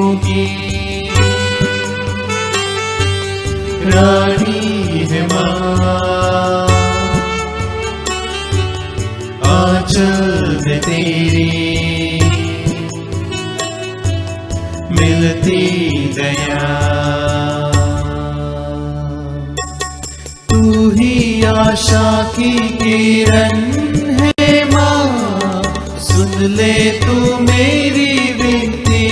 होगी, रानी है माँ। आंचल में तेरी मिलती दया, तू ही आशा की किरण है माँ। सुन ले तू मेरी विनती,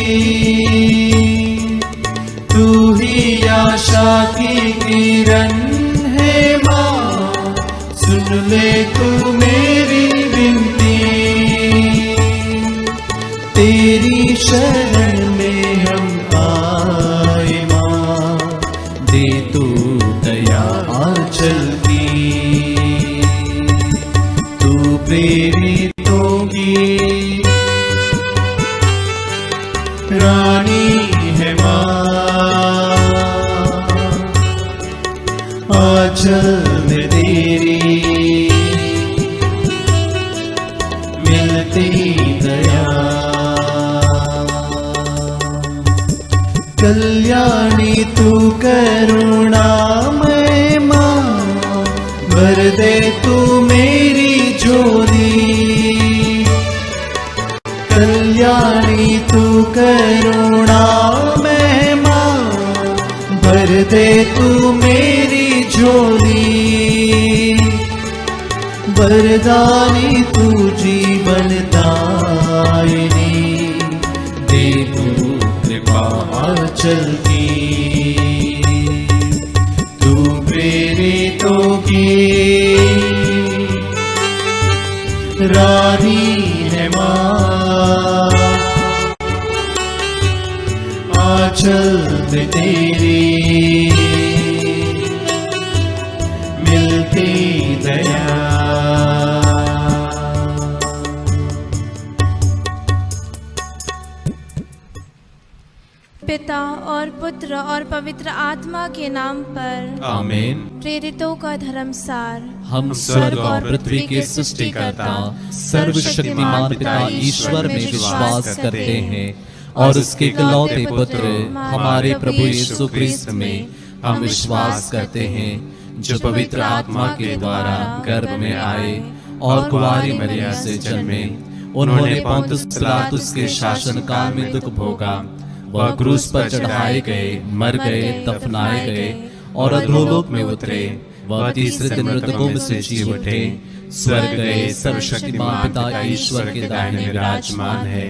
तू ही आशा की किरण है माँ। सुन ले तू मेरी विनती, तेरी शरण में हम आए माँ। दे तू दया आंचल की, तू प्रेरित होगी, रानी है माँ। आंचल में तेरी मिलती दया, कल्याणी तू करुणामय माँ। भर दे तू मेरी झोली, कल्याणी तू करुणामय माँ। भर दे तू मेरी झोली, वरदानी तू जीवनदायिनी। दे तू कृपा आंचल की, तू प्रेरित होगी, रानी है माँ। आंचल में तेरी मिलती दया। पिता और पुत्र और पवित्र आत्मा के नाम पर आमीन। प्रेरितों का धर्मसार। हम स्वर्ग और पृथ्वी के सृष्टिकर्ता सर्वशक्तिमान पिता ईश्वर में विश्वास करते हैं और उसके इकलौते पुत्र हमारे प्रभु यीशु क्रिस्त में हम विश्वास करते हैं, जो पवित्र आत्मा के द्वारा गर्भ में आए और कुंवारी मरियम से जन्मे। उन्होंने पोंतुस पिलातुस के शासन काल में दुख भोगा, वह क्रूस पर चढ़ाए गए, मर गए, दफनाए गए और अधोलोक में उतरे। वह तीसरे दिन मृतकों में से जी उठे, स्वर्ग गए, सर्वशक्तिमान पिता ईश्वर के दाहिने विराजमान है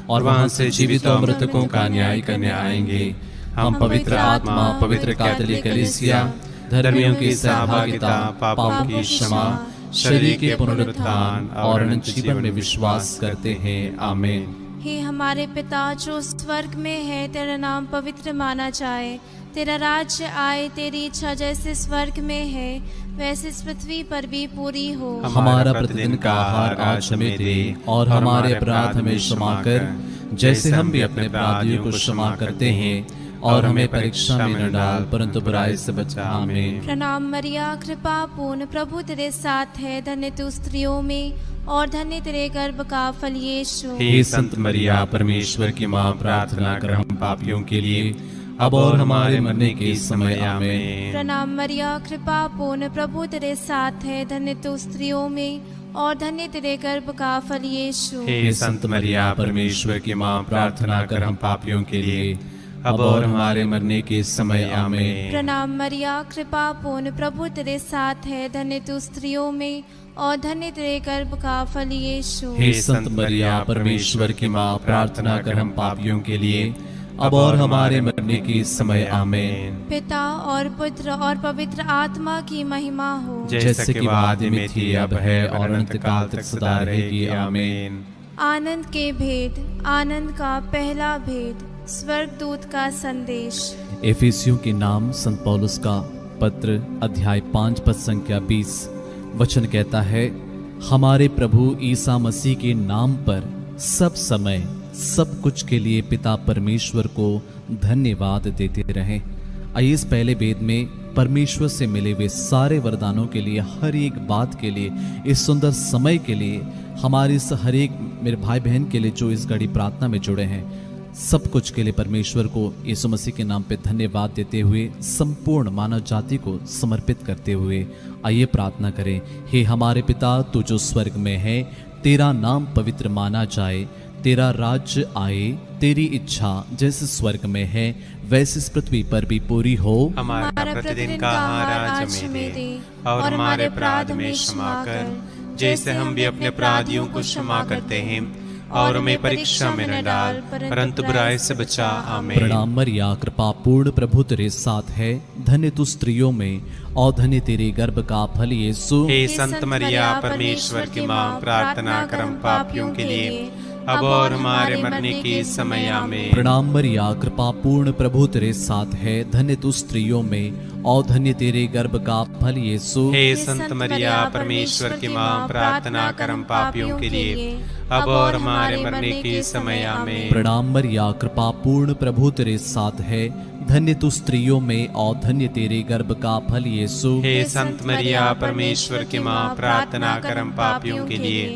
और वहां से जीवित और मृतकों का न्याय करने आएंगे। हम पवित्र आत्मा, पवित्र कैथोलिक कलीसिया, धर्मियों की सहभागिता, पापों की क्षमा, शरीर के पुनरुत्थान और अनंत जीवन में विश्वास करते हैं। आमीन। हे हमारे पिता जो स्वर्ग में है, तेरा नाम पवित्र माना जाए। तेरा राज्य आए, तेरी इच्छा जैसे स्वर्ग में है वैसे इस पृथ्वी पर भी पूरी हो। हमारा प्रतिदिन का आहार आज हमें दे और हमारे अपराध हमें क्षमा कर, जैसे हम भी अपने अपराधियों को क्षमा करते हैं। और हमें परीक्षा में न डाल, परंतु बुराई से बचा। आमीन। प्रणाम मरिया, कृपा पूर्ण, प्रभु तेरे साथ है। धन्य तू स्त्रियों में और धन्य तेरे गर्भ का फल यीशु। हे संत मरिया, परमेश्वर की माँ, प्रार्थना कर हम पापियों के लिए अब और हमारे मरने के समय। आमीन। प्रणाम मरिया, कृपा पूर्ण, प्रभु तेरे साथ है। धन्य तू स्त्रियों में और धन्य तेरे गर्भ का फल यीशु। हे संत मरिया, परमेश्वर की माँ, प्रार्थना कर हम पापियों के लिए अब और हमारे मरने के समय। आमीन। प्रणाम मरिया, कृपा पूर्ण, प्रभु तेरे साथ है। धन्य तू स्त्रियों में और धन्य तेरे गर्भ का फल यीशु। हे संत मरिया, परमेश्वर की माँ, प्रार्थना कर हम पापियों के लिए अब और हमारे मरने के समय। आमीन। पिता और पुत्र और पवित्र आत्मा की महिमा हो, जैसे कि आदि में थी, अब है और अनंत काल तक सदा रहेगी। आमीन। आनंद के भेद। आनंद का पहला भेद, स्वर्गदूत का संदेश। एफिसियों के नाम संत पौलुस का पत्र, अध्याय 5 पद संख्या 20। वचन कहता है, हमारे प्रभु ईसा मसीह के नाम पर सब समय सब कुछ के लिए पिता परमेश्वर को धन्यवाद देते रहें। आइए इस पहले वेद में परमेश्वर से मिले हुए सारे वरदानों के लिए, हर एक बात के लिए, इस सुंदर समय के लिए, हमारे इस हर एक मेरे भाई बहन के लिए जो इस घड़ी प्रार्थना में जुड़े हैं, सब कुछ के लिए परमेश्वर को यीशु मसीह के नाम पे धन्यवाद देते हुए संपूर्ण मानव जाति को समर्पित करते हुए आइए प्रार्थना करें। हे हमारे पिता, तू जो स्वर्ग में है, तेरा नाम पवित्र माना जाए, तेरा राज्य आए, तेरी इच्छा जैसे स्वर्ग में है वैसे इस पृथ्वी पर भी पूरी हो। हमारा प्रतिदिन का आहार आज हमें दे, और हमारे अपराध में क्षमा कर, जैसे हम भी अपने अपराधियों को क्षमा करते हैं, और हमें परीक्षा में न डाल, परंतु बुराई से बचा। आमीन। प्रणाम मरिया, कृपा पूर्ण, प्रभु तेरे साथ है, धन्य तू स्त्रियों में और धन्य तेरे गर्भ का फल यीशु। हे संत मरिया, परमेश्वर की माँ, प्रार्थना कर हम पापियों के लिए, अब और हमारे मरने के समय। आमीन। प्रणाम मरिया, कृपा पूर्ण, प्रभु तेरे साथ है, धन्य तू स्त्रियों में और धन्य तेरे गर्भ का फल यीशु। हे संत मरिया, परमेश्वर की माँ, प्रार्थना कर हम पापियों के लिए, अब और हमारे मरने के समय। आमीन। प्रणाम मरिया, कृपा पूर्ण, प्रभु तेरे साथ है, धन्य तू स्त्रियों में और धन्य तेरे गर्भ का फल यीशु। हे संत मरिया, परमेश्वर की माँ, प्रार्थना कर हम पापियों के लिए,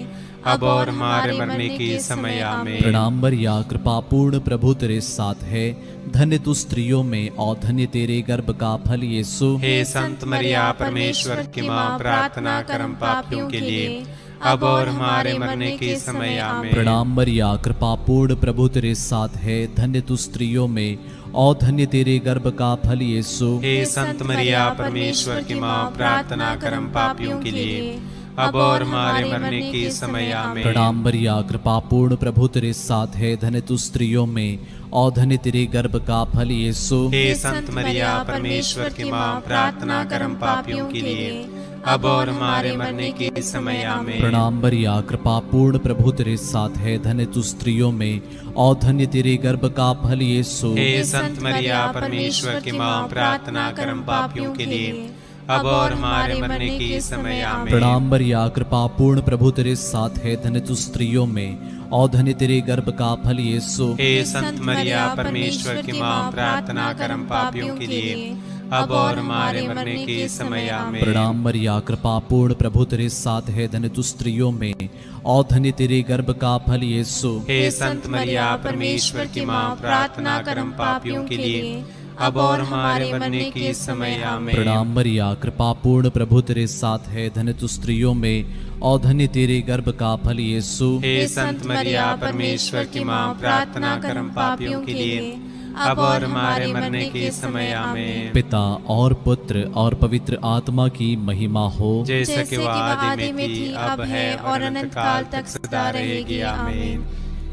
अब और हमारे मरने के समय। आमीन। प्रणाम मरिया, कृपा पूर्ण, प्रभु तेरे साथ है, धन्य तू स्त्रियों में और धन्य तेरे गर्भ का फल यीशु। हे संत मरिया, परमेश्वर की माँ, प्रार्थना कर हम पापियों के लिए, अब और हमारे मरने के समय। आमीन। प्रणाम मरिया, कृपा पूर्ण, प्रभु तेरे साथ है, धन्य तू स्त्रियों में और धन्य तेरे गर्भ का फल यीशु। हे संत मरिया, परमेश्वर की माँ, प्रार्थना कर हम पापियों के लिए, अब और हमारे मरने के समय। आमीन। प्रणाम मरिया, कृपा पूर्ण, प्रभु तेरे साथ है, धन्य तू स्त्रियों में और धन्य तेरे गर्भ का फल यीशु। हे संत मरिया, परमेश्वर की माँ, प्रार्थना कर हम पापियों के लिए, अब और हमारे मरने के समय। आमीन। प्रणाम मरिया, कृपा पूर्ण, प्रभु तेरे साथ है, धन्य तू स्त्रियों में और धन्य तेरे गर्भ का फल यीशु। हे संत मरिया, परमेश्वर की माँ, प्रार्थना कर हम पापियों के लिए, अब और हमारे मरने के समय। आमीन। प्रणाम मरिया, कृपा पूर्ण, प्रभु तेरे साथ है, धन्य तू स्त्रियों में और धन्य तेरे गर्भ का फल यीशु। हे संत मरिया, परमेश्वर की माँ, प्रार्थना कर हम पापियों के लिए, अब और हमारे मरने के समय। आमीन। प्रणाम मरिया, कृपा पूर्ण, प्रभु तेरे साथ है, धन्य तू स्त्रियों में और धन्य तेरे गर्भ का फल यीशु। हे संत मरिया, परमेश्वर की माँ, प्रार्थना कर हम पापियों के लिए, अब और हमारे मरने के समय। आमीन। प्रणाम मरिया, कृपा पूर्ण, प्रभु तेरे साथ है, धन्य तू स्त्रियों में और धन्य तेरे गर्भ का फल यीशु। हे संत मरिया, परमेश्वर की माँ, प्रार्थना कर हम पापियों के लिए, अब और हमारे मरने के समय। आमीन। पिता और पुत्र और पवित्र आत्मा की महिमा हो, जैसे कि वो आदि में थी, अब है और अनंत काल तक सदा रहेगी। आमीन।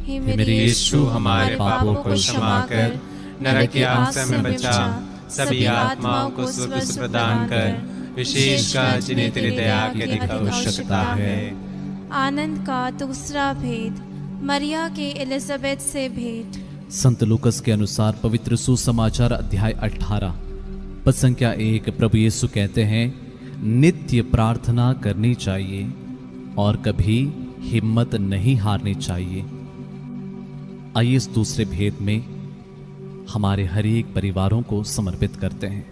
हे मेरे यीशु, हमारे पापों को क्षमा कर, नरक की आग से हमें बचा, सभी आत्माओं को स्वर्ग से प्रदान कर, विशेषकर जिन्हें तेरी दया की अधिक आवश्यकता है। आनंद का दूसरा भेद, मरिया के एलिजाबेथ से भेंट। संत लूकस के अनुसार पवित्र सुसमाचार अध्याय 18 पद संख्या 1, प्रभु यीशु कहते हैं, नित्य प्रार्थना करनी चाहिए और कभी हिम्मत नहीं हारनी चाहिए। आइए इस दूसरे भेद में हमारे हर एक परिवारों को समर्पित करते हैं,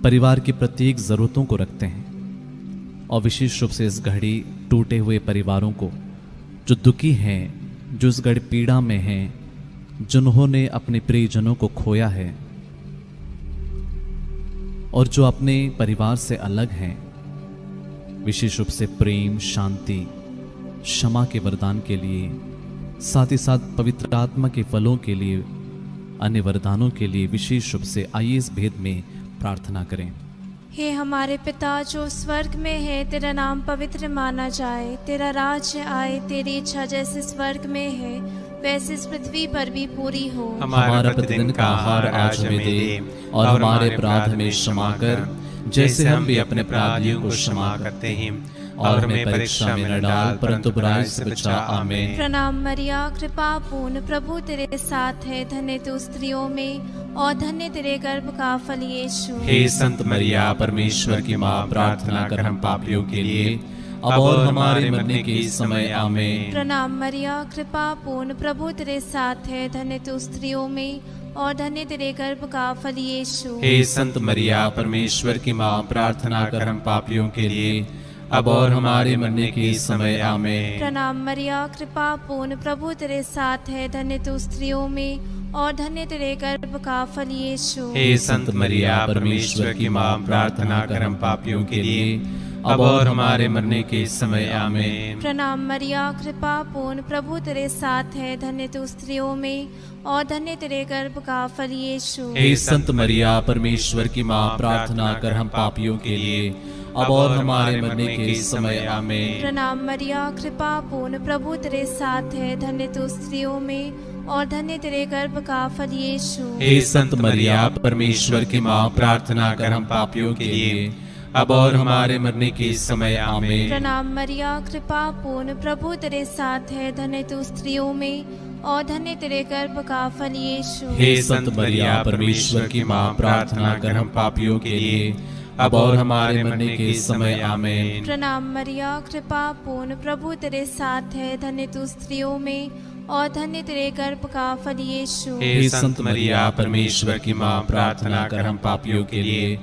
परिवार की प्रत्येक जरूरतों को रखते हैं और विशेष रूप से इस घड़ी टूटे हुए परिवारों को, जो दुखी हैं, जो इस घड़ी पीड़ा में हैं, जिन्होंने अपने प्रियजनों को खोया है और जो अपने परिवार से अलग हैं, विशेष रूप से प्रेम, शांति, क्षमा के वरदान के लिए, साथ ही साथ पवित्र आत्मा के फलों के लिए, अन्य वरदानों के लिए विशेष रूप से आइए इस भेद में प्रार्थना करें। हे हमारे पिता जो स्वर्ग में है, तेरा नाम पवित्र माना जाए, तेरा राज्य आए, तेरी इच्छा जैसे स्वर्ग में है वैसे इस पृथ्वी पर भी पूरी हो। हमारा प्रतिदिन का आहार आज हमें दे, और हमारे अपराध हमें क्षमा कर, जैसे हम भी अपने अपराधियों को क्षमा करते हैं, और हमें परीक्षा में न डाल, परंतु बुराई से बचा। आमीन। प्रणाम मरिया, कृपा पूर्ण, प्रभु तेरे साथ है, धन्य तू स्त्रियों में और धन्य तेरे गर्भ का फल यीशु। हे संत मरिया, परमेश्वर की माँ, प्रार्थना कर हम पापियों के लिए, अब और हमारे मरने के समय। आमीन। प्रणाम मरिया, कृपा पूर्ण, प्रभु तेरे साथ है, धन्य तू स्त्रियों में और धन्य तेरे गर्भ का फल यीशु। हे संत मरिया, परमेश्वर की माँ, प्रार्थना कर हम पापियों के लिए, अब और हमारे मरने के समय आमीन। प्रणाम मरिया, कृपा पूर्ण, प्रभु तेरे साथ है, धन्य तू स्त्रियों में और धन्य तेरे गर्भ का फल यीशु। हे संत मरिया, परमेश्वर की माँ, प्रार्थना कर हम पापियों के लिए, अब और हमारे मरने के समय आमीन। प्रणाम मरिया, कृपा पूर्ण, प्रभु तेरे साथ है, धन्य तू स्त्रियों में और धन्य तेरे गर्भ का फल यीशु। हे संत मरिया, परमेश्वर की माँ, प्रार्थना कर हम पापियों के लिए, अब और हमारे मरने के समय आमीन। प्रणाम मरिया, कृपा पूर्ण, प्रभु तेरे साथ है, धन्य तू स्त्रियों में और धन्य तेरे गर्भ का फल यीशु। हे संत मरिया, परमेश्वर की माँ, प्रार्थना कर हम पापियों के लिए, अब और हमारे मरने के समय आमीन। प्रणाम मरिया, कृपा पूर्ण, प्रभु तेरे साथ है, धन्य तू स्त्रियों में और धन्य तेरे गर्भ का फल यीशु। हे संत मरिया, परमेश्वर की माँ, प्रार्थना कर हम पापियों के लिए, अब और हमारे मरने के समय आमीन। प्रणाम मरिया, कृपा पूर्ण, प्रभु तेरे साथ है, धन्य तू स्त्रियों में और धन्य तेरे गर्भ का फल यीशु। हे संत मरिया, परमेश्वर की माँ, प्रार्थना कर हम पापियों के लिए,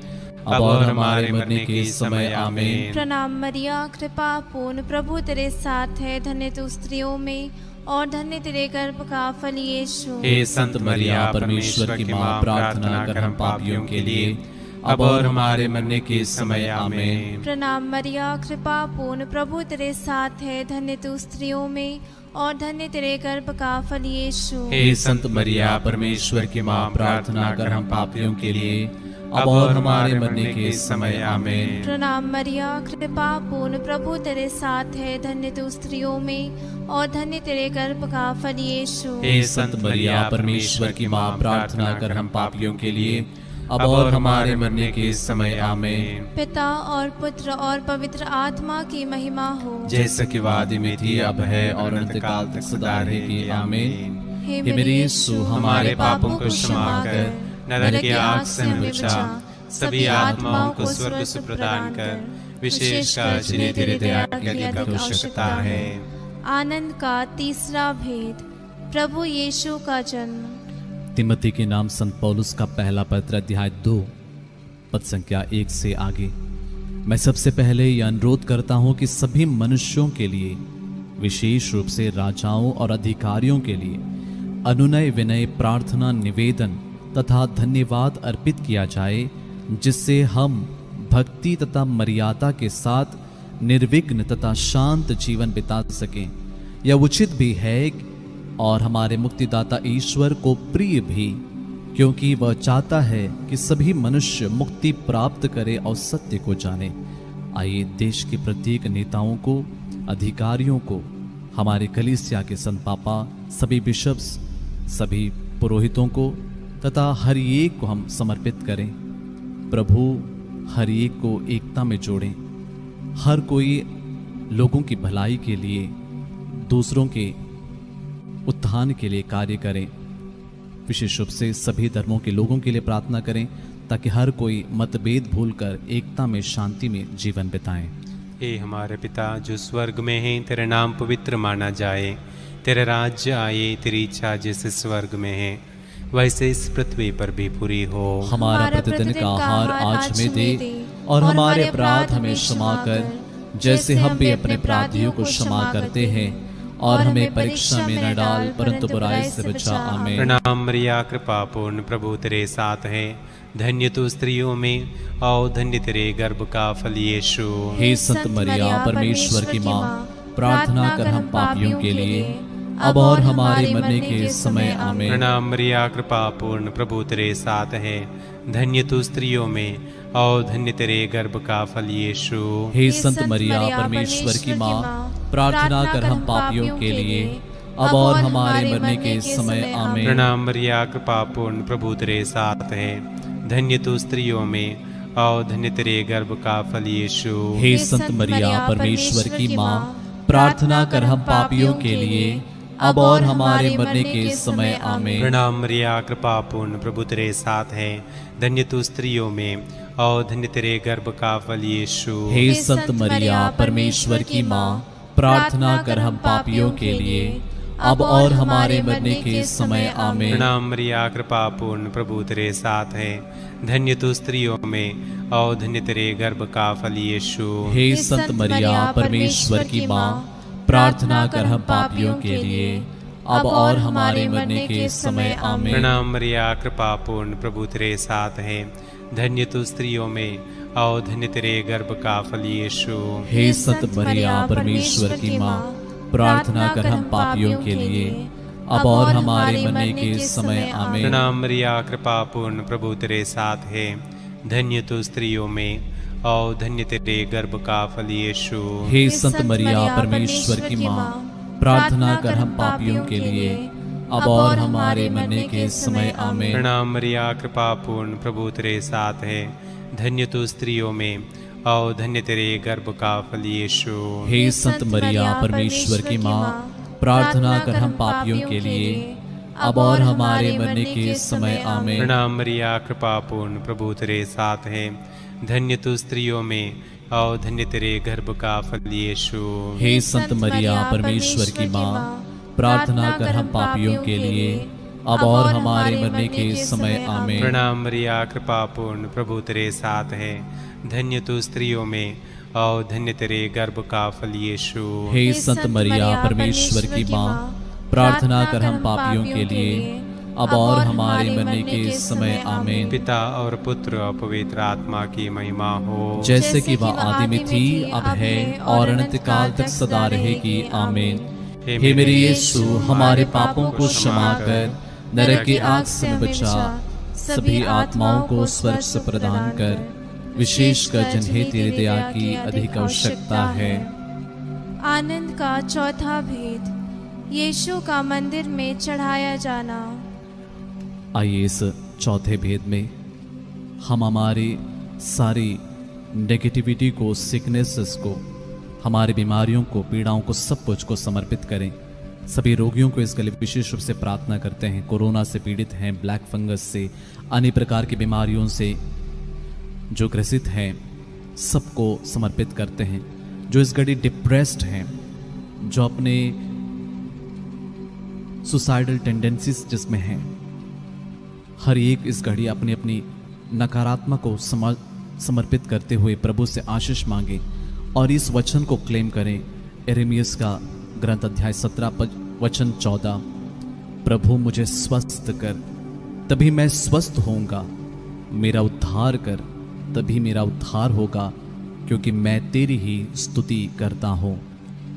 अब और हमारे मरने के समय आमीन। प्रणाम मरिया, कृपा पूर्ण, प्रभु तेरे साथ है, धन्य तू स्त्रियों में और धन्य तेरे गर्भ का फल यीशु। हे संत मरिया, परमेश्वर की माँ, प्रार्थना कर हम पापियों के लिए, अब और हमारे मरने के समय आमीन। प्रणाम मरिया, कृपा पूर्ण, प्रभु तेरे साथ है, धन्य तू स्त्रियों में और धन्य तेरे गर्भ का फल यीशु। हे संत मरिया, परमेश्वर की माँ, प्रार्थना कर हम पापियों के लिए, अब और हमारे मरने के समय आमीन। प्रणाम मरिया, कृपा पूर्ण, प्रभु तेरे साथ है, धन्य तू स्त्रियों में और धन्य तेरे गर्भ का फल यीशु। हे संत मरिया, परमेश्वर की माँ, प्रार्थना कर हम पापियों के लिए, अब और हमारे मरने के समय आमीन। पिता और पुत्र और पवित्र आत्मा की महिमा हो, जैसा कि वादी में थी, अब है और अनंतकाल तक सदा रहेगी आमीन। हे मेरे यीशु, हमारे पापों को क्षमा कर, नरक की आग से हमें बचा, सभी आत्माओं को स्वर्ग से प्रदान कर, विशेषकर जिन्हें तेरे दया की अधिक आवश्यकता है। आनंद का तीसरा भेद, प्रभु यीशु का जन्म। तिमोथी के नाम संत पौलुस का पहला पत्र, अध्याय 2, पद संख्या 1 से आगे। मैं सबसे पहले यह अनुरोध करता हूं कि सभी मनुष्यों के लिए, विशेष रूप से राजाओं और अधिकारियों के लिए, अनुनय विनय, प्रार्थना, निवेदन तथा धन्यवाद अर्पित किया जाए, जिससे हम भक्ति तथा मर्यादा के साथ निर्विघ्न तथा शांत जीवन बिता सकें। यह उचित भी है और हमारे मुक्तिदाता ईश्वर को प्रिय भी, क्योंकि वह चाहता है कि सभी मनुष्य मुक्ति प्राप्त करें और सत्य को जाने। आइए देश के प्रत्येक नेताओं को, अधिकारियों को, हमारे कलीसिया के संत पापा, सभी बिशप्स, सभी पुरोहितों को तथा हर एक को हम समर्पित करें। प्रभु हर एक को एकता में जोड़ें, हर कोई लोगों की भलाई के लिए, दूसरों के उत्थान के लिए कार्य करें। विशेष रूप से सभी धर्मों के लोगों के लिए प्रार्थना करें, ताकि हर कोई मतभेद भूलकर एकता में, शांति में जीवन बिताएं। हे हमारे पिता जो स्वर्ग में है, तेरा नाम पवित्र माना जाए, तेरा राज्य आए, तेरी इच्छा जैसे स्वर्ग में है वैसे इस पृथ्वी पर भी पूरी हो। हमारा प्रतिदिन का आहार आज हमें दे, और हमारे अपराध हमें क्षमा कर, जैसे हम भी अपने अपराधियों को क्षमा करते हैं, और हमें परीक्षा में न डाल, परंतु बुराई से बचा। आमीन। प्रणाम मरिया, कृपा पूर्ण, प्रभु तेरे साथ है, धन्य तू स्त्रियों में और धन्य तेरे गर्भ का फल यीशु। हे संत मरिया, परमेश्वर की माँ, प्रार्थना कर हम पापियों के लिए, अब और हमारे मरने के समय। आमीन। प्रणाम मरिया, कृपा पूर्ण, प्रभु तेरे साथ है, धन्य तू स्त्रियों में और धन्य तेरे गर्भ का फल यीशु। हे संत मरिया, परमेश्वर की माँ, प्रार्थना कर हम पापियों के लिए, अब और हमारे मरने के समय। आमीन। प्रणाम मरिया, कृपा पूर्ण, प्रभु तेरे साथ है, धन्य तू स्त्रियों में और धन्य तेरे गर्भ का फल यीशु। हे संत मरिया, परमेश्वर की माँ, प्रार्थना कर हम पापियों के लिए, अब और हमारे मरने के समय। आमीन। प्रणाम मरिया, कृपा पूर्ण, प्रभु तेरे साथ है, धन्य तू स्त्रियों में और धन्य तेरे गर्भ का फल यीशु। हे संत मरिया, परमेश्वर की माँ, प्रार्थना कर हम पापियों के लिए, अब और हमारे मरने के समय आमीन। प्रणाम मरिया, कृपा पूर्ण, प्रभु तेरे साथ है। धन्य तू स्त्रियों में और धन्य तेरे गर्भ का फल यीशु। हे संत मरिया, परमेश्वर की माँ, प्रार्थना कर हम पापियों के लिए, अब और हमारे मरने के समय आमीन। प्रणाम मरिया, कृपा पूर्ण, प्रभु तेरे साथ है। धन्य तू स्त्रियों में और धन्य तेरे गर्भ का फल यीशु। हे संत मरिया, परमेश्वर की माँ, प्रार्थना कर हम पापियों के लिए, अब और हमारे मरने के समय आमीन। प्रणाम मरिया, कृपा पूर्ण, प्रभु तेरे साथ है। धन्य तू स्त्रियों में और धन्य तेरे गर्भ का फल यीशु। हे संत मरिया, परमेश्वर की माँ, प्रार्थना कर हम पापियों के लिए, अब और हमारे मरने के समय आमीन। प्रणाम मरिया, कृपा पूर्ण, प्रभु तेरे साथ है। धन्य तू स्त्रियों में और धन्य तेरे गर्भ का फल यीशु। हे संत मरिया, परमेश्वर की माँ, प्रार्थना कर हम पापियों के लिए, अब और हमारे मरने के समय आमीन। प्रणाम मरिया, कृपा पूर्ण, प्रभु तेरे साथ है। धन्य तू स्त्रियों में और धन्य तेरे गर्भ का फल यीशु। हे संत मरिया, परमेश्वर की माँ, प्रार्थना कर हम पापियों के लिए, अब और हमारे मरने के समय आमीन। प्रणाम मरिया, कृपा पूर्ण, प्रभु तेरे साथ है। धन्य तू स्त्रियों में और धन्य तेरे गर्भ का फल यीशु। हे संत मरिया, परमेश्वर की माँ, प्रार्थना कर हम पापियों के लिए, अब और हमारे मरने के समय आमीन। पिता और पुत्र और पवित्र आत्मा की महिमा हो, जैसे कि वह आदि में थी, अब है और अनंत काल तक सदा रहेगी आमीन। हे मेरे यीशु, हमारे पापों को क्षमा कर, नरक की आग से बचा, सभी आत्माओं को स्वर्ग से प्रदान कर, विशेषकर जिन्हें तेरी दया की अधिक आवश्यकता है। आनंद का चौथा भेद, यीशु का मंदिर में चढ़ाया जाना। आइए इस चौथे भेद में हम हमारी सारी नेगेटिविटी को, सिकनेसेस को, हमारी बीमारियों को, पीड़ाओं को, सब कुछ को समर्पित करें। सभी रोगियों को इसके लिए विशेष रूप से प्रार्थना करते हैं। कोरोना से पीड़ित हैं, ब्लैक फंगस से, अन्य प्रकार की बीमारियों से जो ग्रसित हैं, सबको समर्पित करते हैं। जो इस घड़ी डिप्रेस्ड हैं, जो अपने सुसाइडल टेंडेंसीज जिसमें हैं, हर एक इस घड़ी अपनी अपनी नकारात्मक को समर्पित करते हुए प्रभु से आशीष मांगे और इस वचन को क्लेम करें। यिर्मयाह का ग्रंथ अध्याय 17 वचन 14, प्रभु मुझे स्वस्थ कर, तभी मैं स्वस्थ होऊंगा, मेरा उद्धार कर, तभी मेरा उद्धार होगा, क्योंकि मैं तेरी ही स्तुति करता हूँ।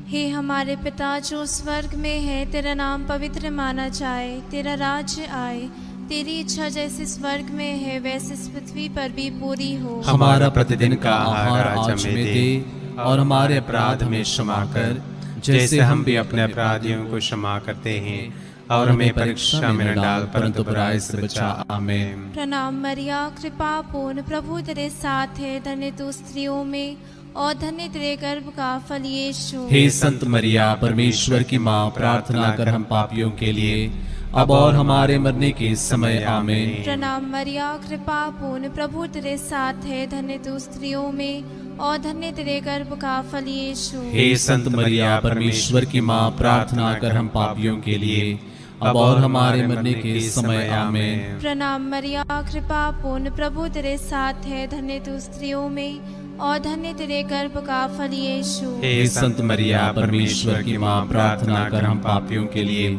हे हमारे पिता जो स्वर्ग में है, तेरा नाम पवित्र माना जाए, तेरा राज्य आए, तेरी इच्छा जैसे स्वर्ग में है वैसे इस पृथ्वी पर भी पूरी हो। हमारा प्रतिदिन का आहार आज हमें दे, और हमारे अपराध में क्षमा कर, जैसे हम भी अपने अपराधियों को क्षमा करते हैं, और हमें परीक्षा में न डाल, परंतु बुराई से बचा। आमीन। प्रणाम मरिया, कृपा पूर्ण, प्रभु तेरे साथ है। धन्य तू स्त्रियों में और धन्य तेरे गर्भ का फल यीशु। हे संत मरिया, परमेश्वर की माँ, प्रार्थना कर हम पापियों के लिए, अब और हमारे मरने के समय आमीन। प्रणाम मरिया, कृपा पूर्ण, प्रभु तेरे साथ है। धन्य तू स्त्रियों में और धन्य तेरे गर्भ का फल यीशु। हे संत मरिया, परमेश्वर की माँ, प्रार्थना कर हम पापियों के लिए, अब और हमारे मरने के समय आमीन। प्रणाम मरिया, कृपा पूर्ण, प्रभु तेरे साथ है। धन्य तू स्त्रियों में और धन्य तेरे गर्भ का फल यीशु। हे संत मरिया, परमेश्वर की माँ, प्रार्थना कर हम पापियों के लिए,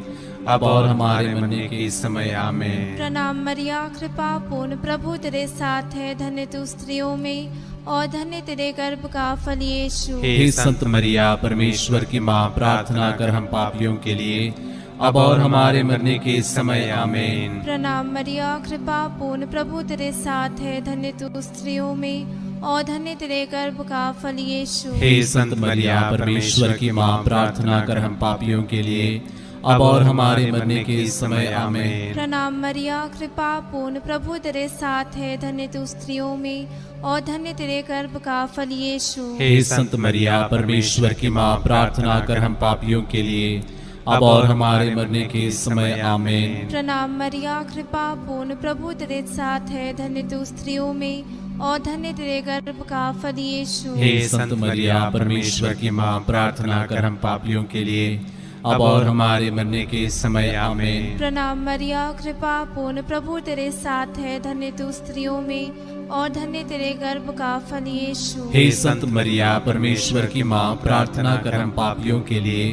अब और हमारे मरने के समय आमीन। प्रणाम मरिया, कृपा पूर्ण, प्रभु तेरे साथ है। धन्य तू स्त्रियों में और धन्य तेरे गर्भ का फल यीशु। हे संत मरिया, परमेश्वर की माँ, प्रार्थना कर हम पापियों के लिए, अब और हमारे मरने के समय आमीन। प्रणाम मरिया, कृपा पूर्ण, प्रभु तेरे साथ है। धन्य तू स्त्रियों में और धन्य तेरे गर्भ का फल यीशु। हे संत मरिया, परमेश्वर की माँ, प्रार्थना कर हम पापियों के लिए, अब और हमारे मरने के समय आमीन। प्रणाम मरिया, कृपा पूर्ण, प्रभु तेरे साथ है। धन्य तू स्त्रियों में और धन्य तेरे गर्भ का फल यीशु। हे संत मरिया, परमेश्वर की माँ, प्रार्थना कर हम पापियों के लिए, अब और हमारे मरने के समय आमीन। प्रणाम मरिया, कृपा पूर्ण, प्रभु तेरे साथ है। धन्य तू स्त्रियों में और धन्य तेरे गर्भ का फल यीशु। हे संत मरिया, परमेश्वर की माँ, प्रार्थना कर हम पापियों के लिए, अब और हमारे मरने के समय आमीन। प्रणाम मरिया, कृपा पूर्ण, प्रभु तेरे साथ है, धन्य तू स्त्रियों में और धन्य तेरे गर्भ का फल यीशु। हे संत मरिया, परमेश्वर की माँ, प्रार्थना कर हम पापियों के लिए,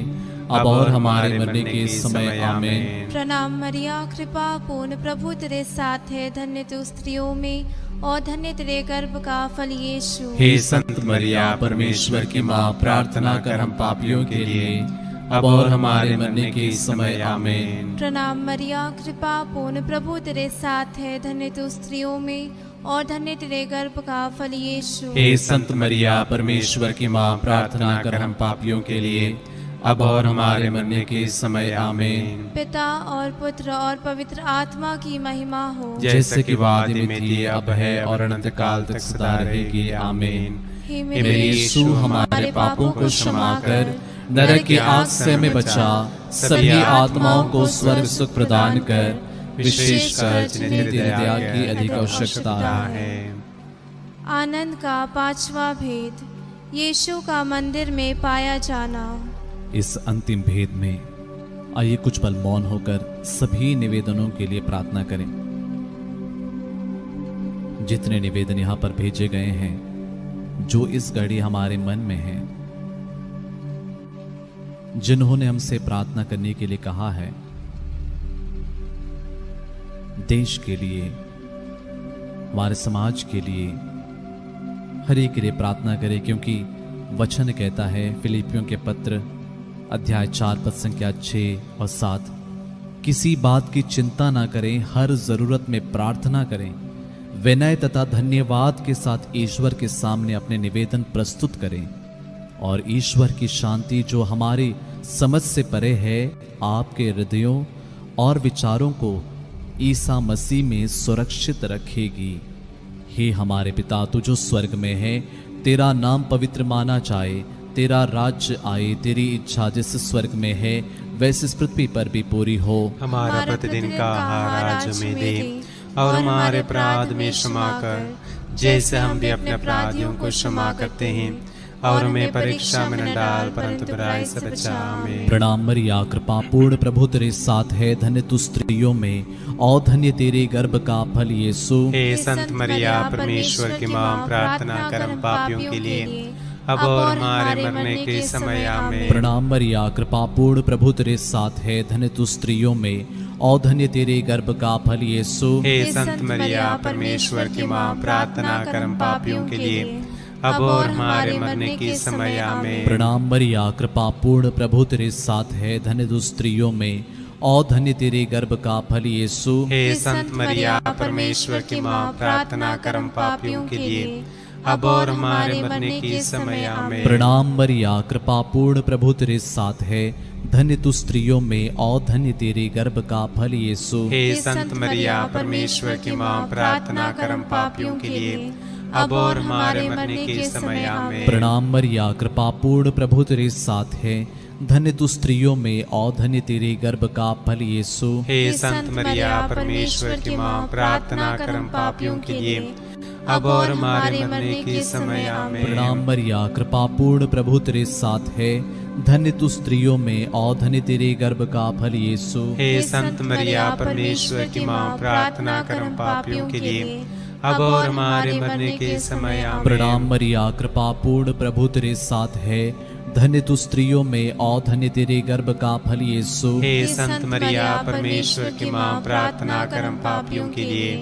अब और हमारे मरने के समय आमीन। प्रणाम मरिया, कृपा पूर्ण, प्रभु तेरे साथ है, धन्य तू स्त्रियों में और धन्य तेरे गर्भ का फल यीशु। हे संत मरिया, परमेश्वर की माँ, प्रार्थना कर हम पापियों के लिए, अब और हमारे मरने के समय आमीन। प्रणाम मरिया, कृपा पूर्ण, प्रभु तेरे साथ है, धन्य तू स्त्रियों में और धन्य तेरे गर्भ का फल यीशु। हे संत मरिया, परमेश्वर की माँ, प्रार्थना कर हम पापियों के लिए, अब और हमारे मरने के समय आमीन। पिता और पुत्र और पवित्र आत्मा की महिमा हो, जैसे कि वादी में थी, अब है और अनंत काल तक सदा रहेगी आमीन। हे मेरे यीशु, हमारे पापों को क्षमा कर, नरक की आग से हमें बचा, सभी आत्माओं को स्वर्ग सुख प्रदान कर, विशेषकर जिन्हें तेरी दया की अधिक आवश्यकता है। आनंद का पांचवा भेद, यीशु का मंदिर में पाया जाना। इस अंतिम भेद में आइए कुछ पल मौन होकर सभी निवेदनों के लिए प्रार्थना करें। जितने निवेदन यहाँ पर भेजे गए हैं, जो इस घड़ी हमारे मन में हैं, जिन्होंने हमसे प्रार्थना करने के लिए कहा है, देश के लिए, हमारे समाज के लिए, हर एक के लिए प्रार्थना करें, क्योंकि वचन कहता है फिलिपियों के पत्र अध्याय 4 पद संख्या 6 और 7, किसी बात की चिंता ना करें, हर जरूरत में प्रार्थना करें, विनय तथा धन्यवाद के साथ ईश्वर के सामने अपने निवेदन प्रस्तुत करें, और ईश्वर की शांति जो हमारी समझ से परे है, आपके हृदयों और विचारों को ईसा मसीह में सुरक्षित रखेगी। हे हमारे पिता, तू जो स्वर्ग में है, तेरा नाम पवित्र माना जाए, तेरा राज्य आए, तेरी इच्छा जैसे स्वर्ग में है वैसे इस पृथ्वी पर भी पूरी हो। हमारा प्रतिदिन का आहार आज हमें दे, और हमारे अपराध में क्षमा कर, जैसे हम भी अपने अपराधियों को क्षमा करते हैं, और हमें परीक्षा में न डाल, परंतु बुराई से बचा। आमीन। प्रणाम मरिया, कृपा पूर्ण, प्रभु तेरे साथ है, धन्य तू स्त्रियों में और धन्य तेरे गर्भ का फल यीशु। हे संत मरिया, परमेश्वर की माँ, प्रार्थना कर हम पापियों के लिए, अब और हमारे मरने के समय आमीन। प्रणाम मरिया, कृपा पूर्ण, प्रभु तेरे साथ है, धन्य तू स्त्रियों में और धन्य तेरे गर्भ का फल यीशु। हे संत मरिया, परमेश्वर की माँ, प्रार्थना कर हम पापियों के लिए, अब और हमारे मरने के समय आमीन। प्रणाम मरिया, कृपा पूर्ण, प्रभु तेरे साथ है, धन्य तू स्त्रियों में और धन्य तेरे गर्भ का फल यीशु। हे संत मरिया, परमेश्वर की माँ, प्रार्थना कर हम पापियों के लिए, अब और हमारे मरने के समय आमीन। प्रणाम मरिया, कृपा पूर्ण, प्रभु तेरे साथ है, धन्य तू स्त्रियों में और धन्य तेरे गर्भ का फल यीशु। हे संत मरिया, परमेश्वर की माँ, प्रार्थना कर हम पापियों के लिए, अब और हमारे मरने के समय आमीन। प्रणाम मरिया, कृपा पूर्ण, प्रभु तेरे साथ है, धन्य तू स्त्रियों में और धन्य तेरे गर्भ का फल यीशु। हे संत मरिया, परमेश्वर की माँ, प्रार्थना कर हम पापियों के लिए, अब और हमारे मरने के समय आमीन। प्रणाम मरिया, कृपा पूर्ण, प्रभु तेरे साथ है, धन्य तू स्त्रियों में और धन्य तेरे गर्भ का फल यीशु। हे संत मरिया, परमेश्वर की माँ, प्रार्थना कर हम पापियों के लिए, अब और हमारे मरने के समय आमीन। प्रणाम मरिया, कृपा पूर्ण, प्रभु तेरे साथ है, धन्य तू स्त्रियों में और धन्य तेरे गर्भ का फल यीशु। हे संत मरिया, परमेश्वर की माँ, प्रार्थना कर हम पापियों के लिए,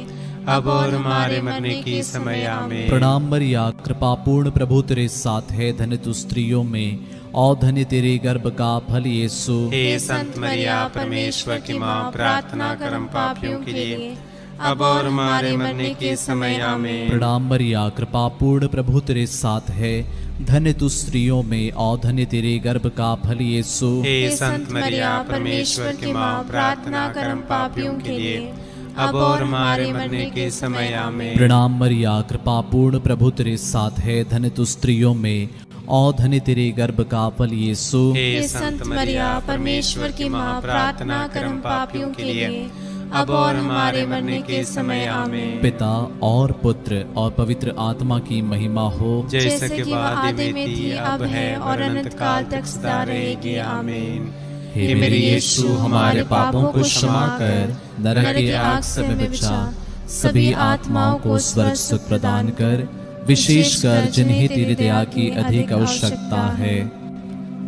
अब और हमारे मरने के समय आमीन। प्रणाम मरिया, कृपा पूर्ण, प्रभु तेरे साथ है, धन्य तू स्त्रियों में और धन्य तेरे गर्भ का फल यीशु। हे संत मरिया, परमेश्वर की माँ, प्रार्थना कर हम पापियों के लिए, अब और हमारे मरने के समय आमीन। प्रणाम मरिया, कृपा पूर्ण, प्रभु तेरे साथ है, धन्य तू स्त्रियों में और धन्य तेरे गर्भ का फल यीशु। हे संत मरिया, परमेश्वर की माँ, प्रार्थना कर हम पापियों के लिए, अब और हमारे मरने के समय आमीन। प्रणाम मरिया, कृपा पूर्ण, प्रभु तेरे साथ है, धन्य तू स्त्रियों में और धन्य तेरे गर्भ का फल यीशु। हे संत मरिया, परमेश्वर की माँ, प्रार्थना कर हम पापियों के लिए, अब और हमारे मरने के समय आमीन। पिता और पुत्र और पवित्र आत्मा की महिमा हो, जैसे कि वादी में थी, अब है और अनंत काल तक सदा रहेगी आमीन। हे मेरे यीशु, हमारे पापों को क्षमा कर, नरक की आग से हमें बचा, सभी आत्माओं को स्वर्ग सुख प्रदान कर, विशेषकर जिन्हें तेरी दया की अधिक आवश्यकता है।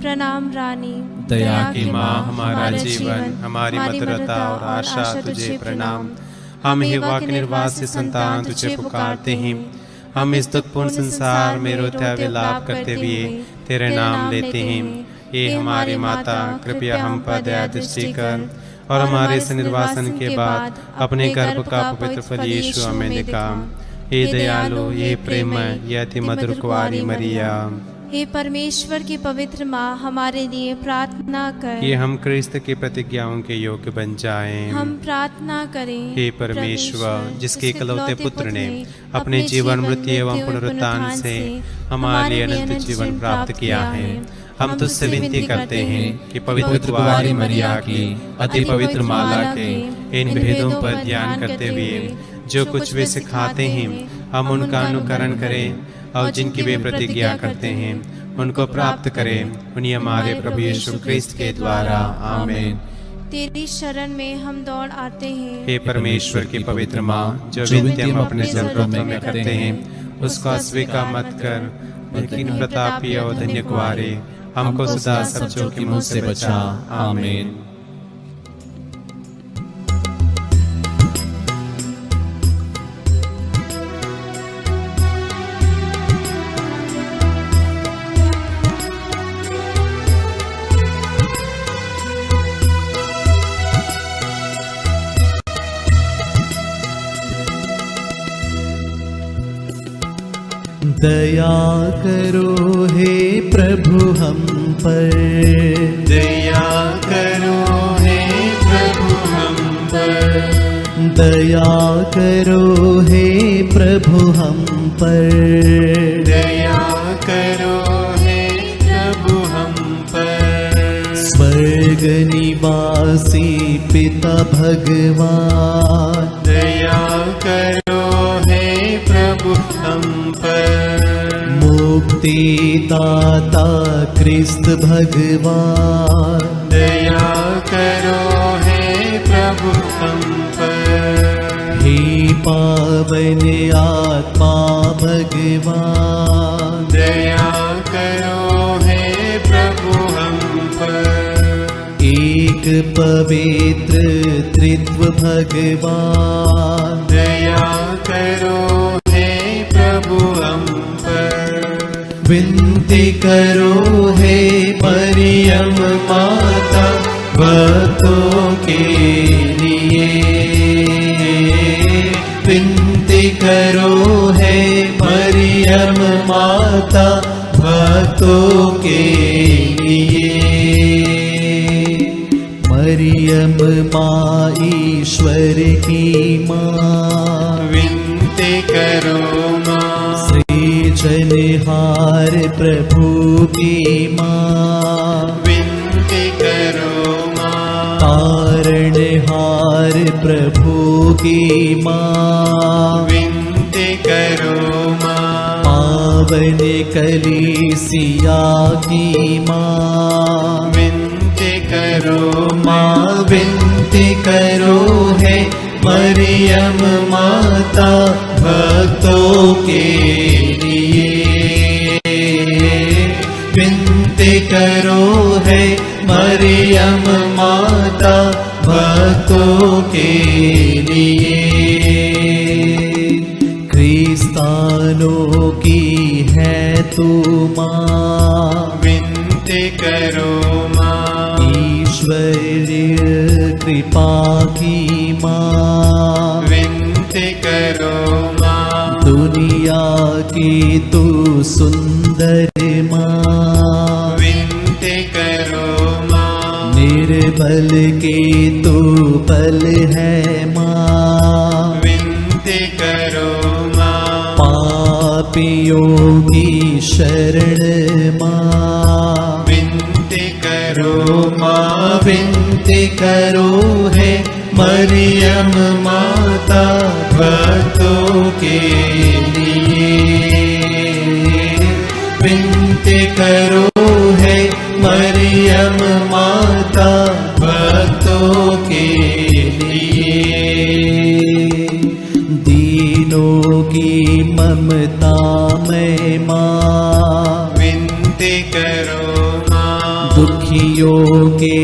प्रणाम रानी, दया की माँ, हमारा जीवन, हमारी मधुरता और आशा तुझे प्रणाम। हम हेवा के निर्वासी संतान तुझे पुकारते हैं। हम इस दुखपूर्ण संसार में रोते हुए विलाप करते हुए तेरे नाम लेते हैं। ये हमारी माता, कृपया हम पर दया दृष्टि कर और हमारे इस निर्वासन के बाद अपने गर्भ का पवित्र फल यीशु हमें दिखा। हे दयालु, ये प्रेममय, ये अति मधुर कुंवारी मरिया, हे परमेश्वर की पवित्र माँ, हमारे लिए प्रार्थना कर। ये हम क्रिस्त की प्रतिज्ञाओं के योग्य बन जाएं। हम प्रार्थना करें। हे परमेश्वर, जिसके इकलौते पुत्र ने अपने जीवन, मृत्यु एवं पुनरुत्थान से हमारे लिए अनंत जीवन प्राप्त किया है, हम तुझसे विनती करते हैं कि पवित्र कुंवारी मरिया की अति पवित्र माला के इन भेदों पर ध्यान करते हुए जो कुछ वे सिखाते हैं, हम उनका अनुकरण करें और जिनकी वे प्रतिज्ञा करते हैं उनको प्राप्त करें। उन्हीं हमारे प्रभु यीशु क्रिस्त के द्वारा, आमीन। तेरी शरण में हम दौड़ आते हैं। हे परमेश्वर की पवित्र माँ, जो विनती हम अपने जरूरतों में करते हैं उसको अस्वीकार मत कर, लेकिन प्रतापी और धन्य कुंवारे हमको सदा सब जोखिमों से बचा। आमीन। दया करो हे प्रभु हम पर, दया करो हे प्रभु हम पर, दया करो हे प्रभु हम पर, दया करो हे प्रभु हम पर। स्वर्ग निवासी पिता भगवान, दया करो हे प्रभु हम पर। मुक्ति दाता क्रिस्त भगवान, दया करो हे प्रभु हम पर। हे पावन आत्मा भगवान, दया करो हे प्रभु हम पर। एक पवित्र त्रित्व भगवान, दया करो हे प्रभु हम पर। विनती करो हे मरियम माता भक्तों के लिए, विनती करो हे मरियम माता भक्तों के लिए। मरियम माँ ईश्वर की माँ, विनती करो माँ। सृजनहार प्रभु की माँ, विनती करो माँ। तारणहार प्रभु की माँ, विनती करो माँ। पावन कलीसिया की माँ, विनती करो माँ। विनती करो है मरियम माता भक्तों के लिए, विनती करो है मरियम माता भक्तों के लिए। क्रिस्तानों की है तू माँ, विनती करो माँ। ईश्वरीय कृपा की माँ, विनती करो माँ। दुनिया की तू सुंदर माँ, विनती करो माँ। निर्बल के तू बल है माँ, विनती करो माँ। पापियों की शरण माँ, विनती करो माँ। विनती करो है मरियम माता भक्तों के लिए, विनती करो है मरियम माता ममता में माँ, विनती करो माँ। दुखियों के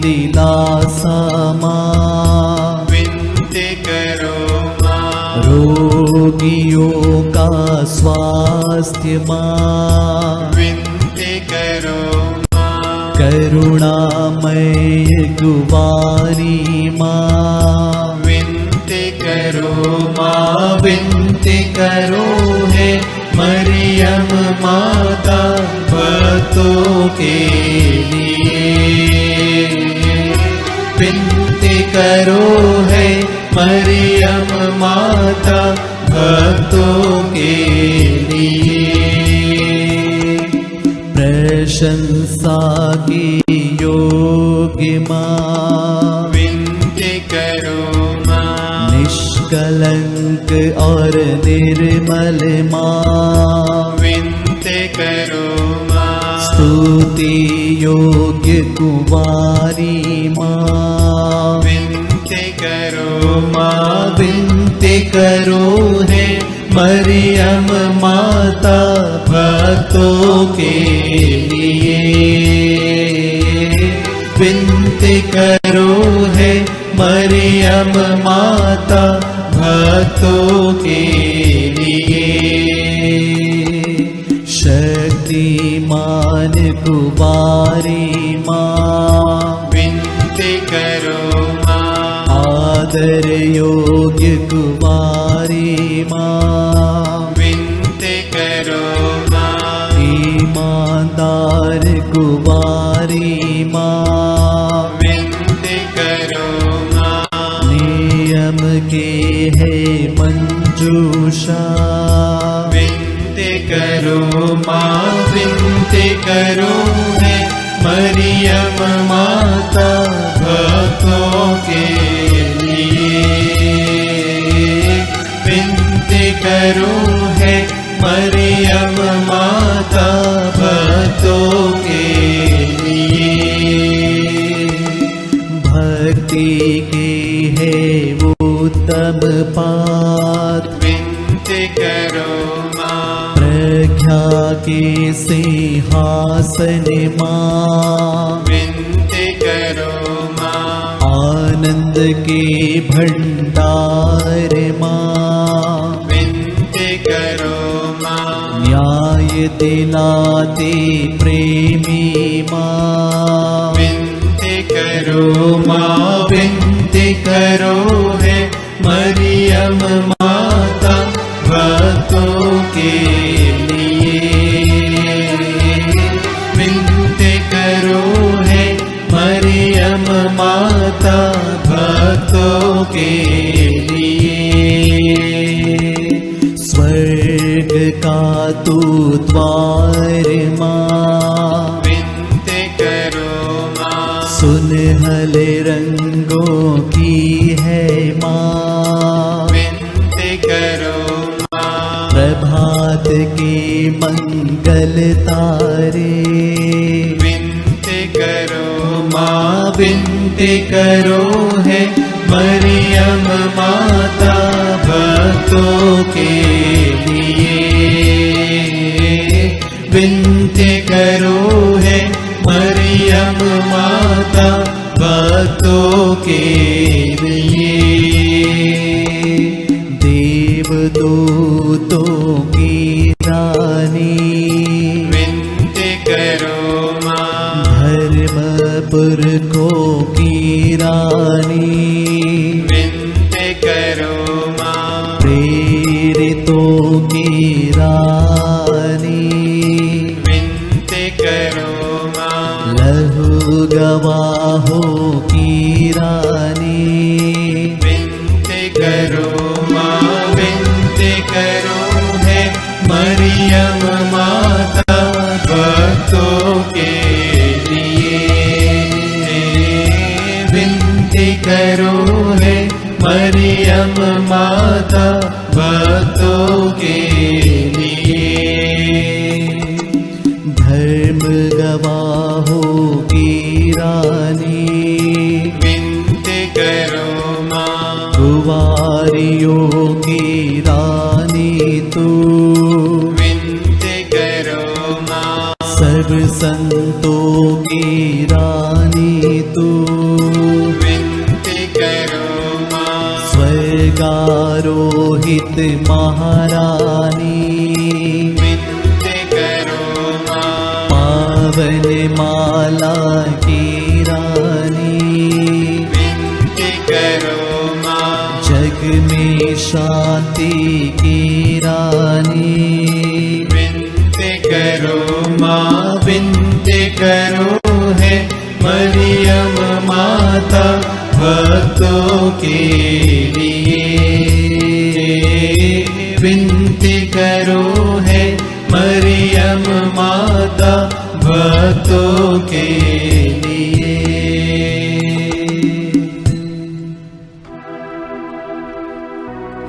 दिलासा माँ, विनती करो माँ। रोगियों का स्वास्थ्य माँ, विनती करो माँ। करुणामय कुवारी माँ, विनती करो माँ विनती करो है मरियम माता भक्तों के लिए। विनती करो है मरियम माता भक्तों के लिए। प्रशंसा की योग्य माँ, विनती करो माँ। निष्कलंक और निर्मल माँ, विनती करो माँ। स्तुति योग्य कुवारी माँ, विनती करो माँ विनती करो है मरियम माता भक्तों के लिए। विनती करो है मरियम माता भक्तों के लिए। शक्तिमान कुवारी माँ, विनती करो माँ। आदर योग्य कुवारी माँ, विनती करो माँ। ईमानदार कुवारी माँ, विनती करो माँ। नियम के है मंजूषा, विनती करो माँ विनती करो है मरियम माता भक्तों के लिए। विनती करो है मरियम माता भक्तों के लिए। भक्ति के है वो उत्तम पात, विनती करो माँ। प्रज्ञा के सिंहासन माँ, विनती करो माँ। आनंद के भंडार माँ, विनती करो माँ। न्याय दिलाते प्रेमी माँ, विनती करो माँ विनती करो है मरियम माता भक्तों के लिए। विनती करो है मरियम माता भक्तों के लिए। स्वर्ग का तू द्वार माँ, विनती करो माँ। सुनहल रंगों की है माँ, विनती करो माँ। प्रभात के मंगल तारे, विनती करो माँ विनती करो है मरियम माता भक्तों के लिए। विनती करो है मरियम माता भक्तों के लिए। देवदूतों की रानी, विनती करो माँ। धर्म पुरखों की रानी, विनती करो माँ। प्रेरितों की रानी, विनती करो माँ। लहू गवाहों की रानी, विनती करो माँ। विनती करो है मरियम माता भक्तों के लिए। विनती करो है मरियम माता भक्तों के लिए। धर्म गवाहों की रानी, विनती करो माँ। कुवारियों की रानी तू, सब संतों की रानी तू, विनती करो माँ। स्वर्गारोहित महारानी, विनती करो माँ। पावन माला की रानी, विनती करो माँ। जग में शांति की रानी, विनती करो माँ। विनती करो है मरियम माता भक्तों के लिए। विनती करो है मरियम माता भक्तों के लिए।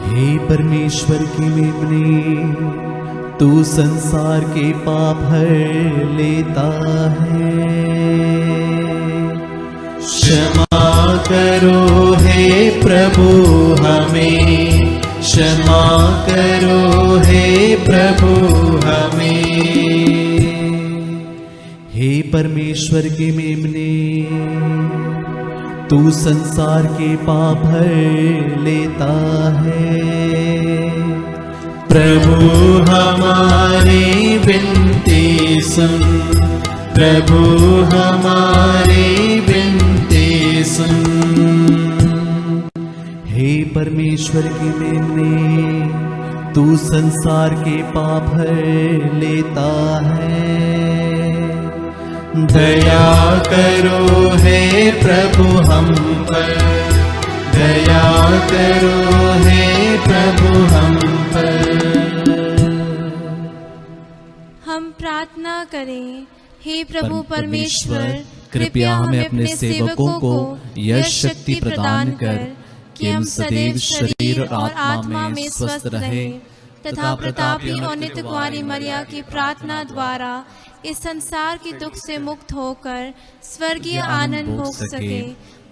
हे परमेश्वर की मेमने, तू संसार के पाप हर लेता है। क्षमा करो हे प्रभु हमें, क्षमा करो हे प्रभु हमें। हे परमेश्वर के मेमने, तू संसार के पाप हर लेता है। प्रभु हमारी विनती सुन, प्रभु हमारी विनती सुन। हे परमेश्वर की मेमने, तू संसार के पाप हर लेता है। दया करो हे प्रभु हम पर, दया करो हे प्रभु हम पर। हम प्रार्थना करें। हे प्रभु परमेश्वर, कृपया हमें अपने सेवकों को यश शक्ति प्रदान कर कि हम सदैव शरीर और आत्मा में स्वस्थ रहे तथा प्रतापी और नित्य कुंवारी मरिया की प्रार्थना द्वारा इस संसार के दुख से मुक्त होकर स्वर्गीय आनंद भोग सके।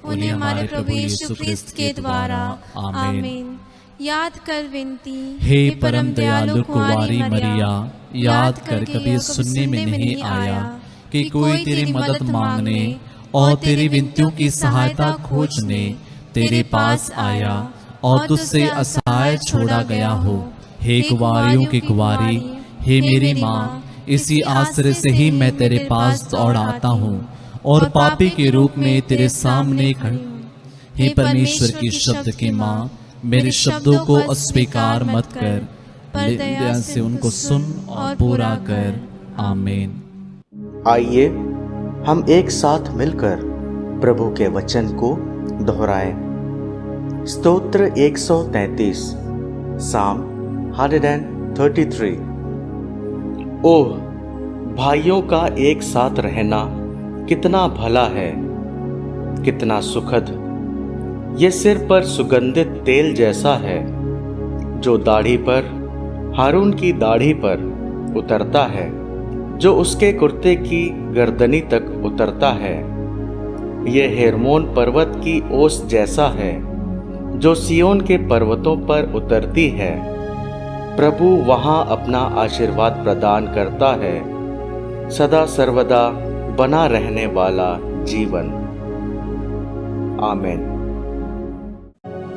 उन्हें हमारे प्रभु यीशु क्रिस्त के द्वारा आमीन। याद कर विनती। हे परम दयालु कुंवारी मरिया, याद कर कभी सुनने में नहीं आया कि कोई तेरी मदद मांगने और तेरी विनतियों की सहायता खोजने तेरे पास आया और तुझसे असहाय छोड़ा गया हो। हे कुंवारियों की कुंवारी, हे मेरी माँ, इसी आश्रय से ही मैं तेरे पास दौड़ आता हूँ और पापी के रूप में तेरे सामने खड़ी हूँ। हे परमेश्वर की शब्द की माँ, मेरे शब्दों को अस्वीकार मत कर, पर दया से उनको सुन और पूरा कर। आमीन। आइए हम एक साथ मिलकर प्रभु के वचन को दोहराएं। स्तोत्र 133, साम 133। ओह, भाइयों का एक साथ रहना कितना भला है, कितना सुखद। ये सिर पर सुगंधित तेल जैसा है जो दाढ़ी पर, हारून की दाढ़ी पर उतरता है, जो उसके कुर्ते की गर्दनी तक उतरता है। ये हेर्मोन पर्वत की ओस जैसा है जो सियोन के पर्वतों पर उतरती है। प्रभु वहाँ अपना आशीर्वाद प्रदान करता है, सदा सर्वदा बना रहने वाला जीवन। आमीन।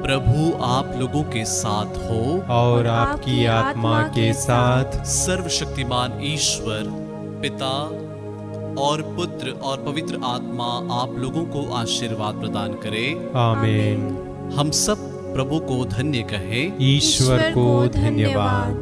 प्रभु आप लोगों के साथ हो और आपकी आत्मा के साथ। सर्वशक्तिमान ईश्वर पिता और पुत्र और पवित्र आत्मा आप लोगों को आशीर्वाद प्रदान करे। आमीन। हम सब प्रभु को धन्य कहें। ईश्वर को धन्यवाद।